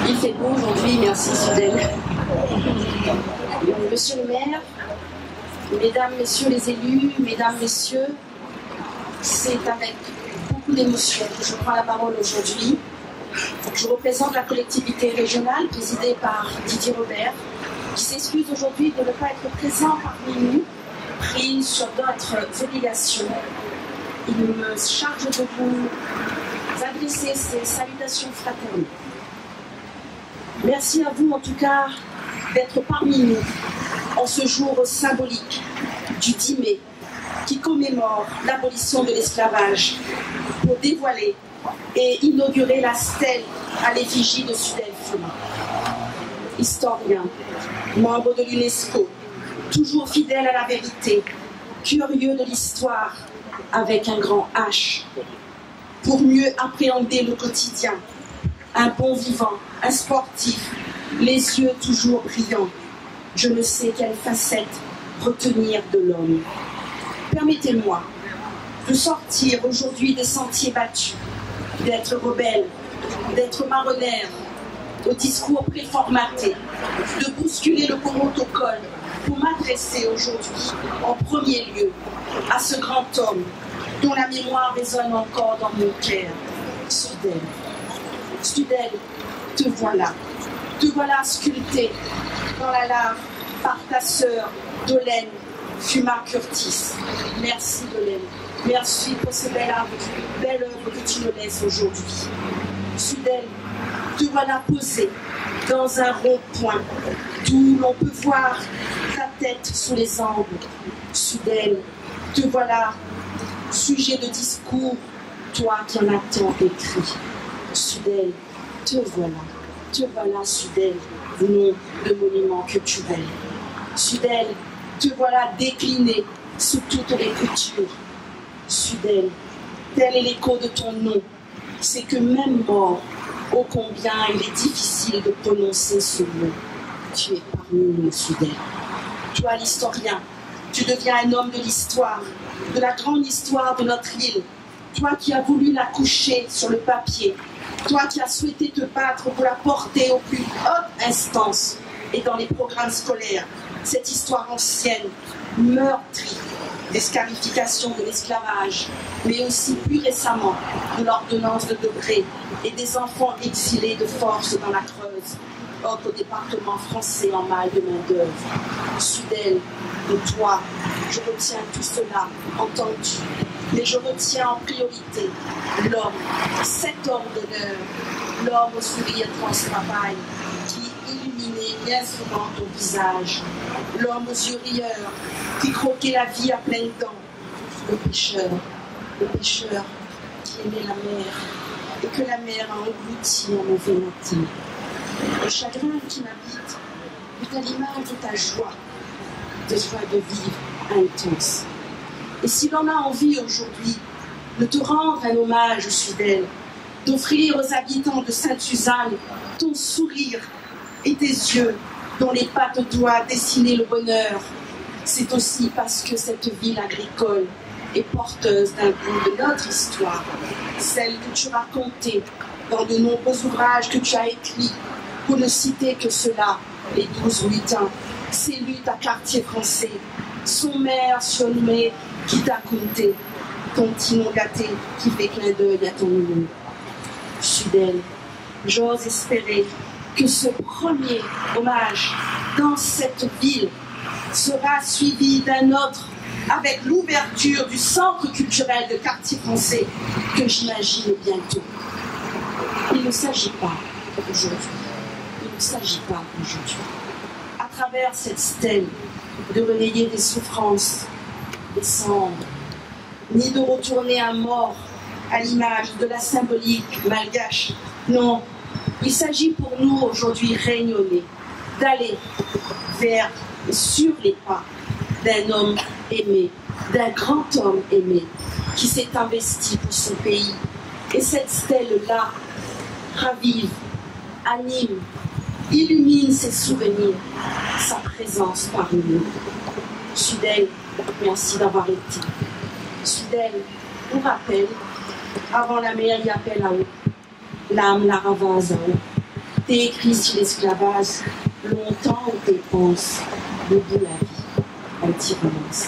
Il fait beau aujourd'hui, merci Sudel. Monsieur le maire, mesdames, messieurs les élus, mesdames, messieurs, c'est avec beaucoup d'émotion que je prends la parole aujourd'hui. Je représente la collectivité régionale présidée par Didier Robert, qui s'excuse aujourd'hui de ne pas être présent parmi nous, pris sur d'autres obligations. Il me charge de vous adresser ces salutations fraternelles. Merci à vous en tout cas d'être parmi nous en ce jour symbolique du 10 mai qui commémore l'abolition de l'esclavage pour dévoiler et inaugurer la stèle à l'effigie de Sudel Fuma. Historien, membre de l'UNESCO, toujours fidèle à la vérité, curieux de l'histoire avec un grand H, pour mieux appréhender le quotidien, un bon vivant, un sportif, les yeux toujours brillants. Je ne sais quelle facette retenir de l'homme. Permettez-moi de sortir aujourd'hui des sentiers battus, d'être rebelle, d'être marronnaire, au discours préformaté, de bousculer le protocole pour m'adresser aujourd'hui, en premier lieu, à ce grand homme dont la mémoire résonne encore dans mon cœur, Sudel. Sudel, te voilà sculpté dans la lave par ta sœur Dolène Fuma Curtis. Merci Dolène, merci pour cette belle œuvre que tu me laisses aujourd'hui. Sudel, te voilà posé dans un rond-point d'où l'on peut voir ta tête sous les angles. Sudel, te voilà sujet de discours, toi qui en as tant écrit. Sudel, te voilà Sudel, nom de monument culturel. Sudel, te voilà décliné sous toutes les coutures. Sudel, tel est l'écho de ton nom, c'est que même mort, ô combien il est difficile de prononcer ce mot. Tu es parmi nous, Sudel. Toi, l'historien, tu deviens un homme de l'histoire, de la grande histoire de notre île. Toi qui as voulu la coucher sur le papier, toi qui as souhaité te battre pour la porter aux plus hautes instances et dans les programmes scolaires, cette histoire ancienne, meurtrie, d'escarification de l'esclavage, mais aussi plus récemment de l'ordonnance de Debré et des enfants exilés de force dans la Creuse, au département français en mal de main-d'œuvre. Sudel, de toi, je retiens tout cela entendu, mais je retiens en priorité l'homme, cet homme d'honneur, l'homme au sourire transparent qui illuminait bien souvent ton visage, l'homme aux yeux rieurs qui croquait la vie à pleines dents, le pêcheur qui aimait la mer et que la mer a englouti en mauvais matin. Le chagrin qui m'habite est à l'image de ta joie de vivre intense. Et si l'on a envie aujourd'hui de te rendre un hommage, Sudel, d'offrir aux habitants de Sainte-Suzanne ton sourire et tes yeux dont les pattes doigts dessinaient le bonheur, c'est aussi parce que cette ville agricole est porteuse d'un bout de notre histoire, celle que tu racontais dans de nombreux ouvrages que tu as écrits, pour ne citer que cela, les 12 lutins, ces luttes à quartier français, son maire surnommé Kita Kunte, ton petit nom gâté qui fait clin d'œil à ton nom. Sudel, j'ose espérer que ce premier hommage dans cette ville sera suivi d'un autre avec l'ouverture du centre culturel de quartier français que j'imagine bientôt. Il ne s'agit pas aujourd'hui. À travers cette stèle, de relayer des souffrances, des cendres, ni de retourner un mort à l'image de la symbolique malgache. Non, il s'agit pour nous aujourd'hui rayonner, d'aller vers et sur les pas d'un homme aimé, d'un grand homme aimé, qui s'est investi pour son pays. Et cette stèle-là ravive, anime, illumine ses souvenirs, sa présence parmi nous. Sudel, merci d'avoir été. Sudel, nous rappelle, avant la mer, il y appelle à haut, l'âme la ravase à haut. T'es écrit sur l'esclavage, longtemps on dépense, le bout la vie, elle t'y renonce.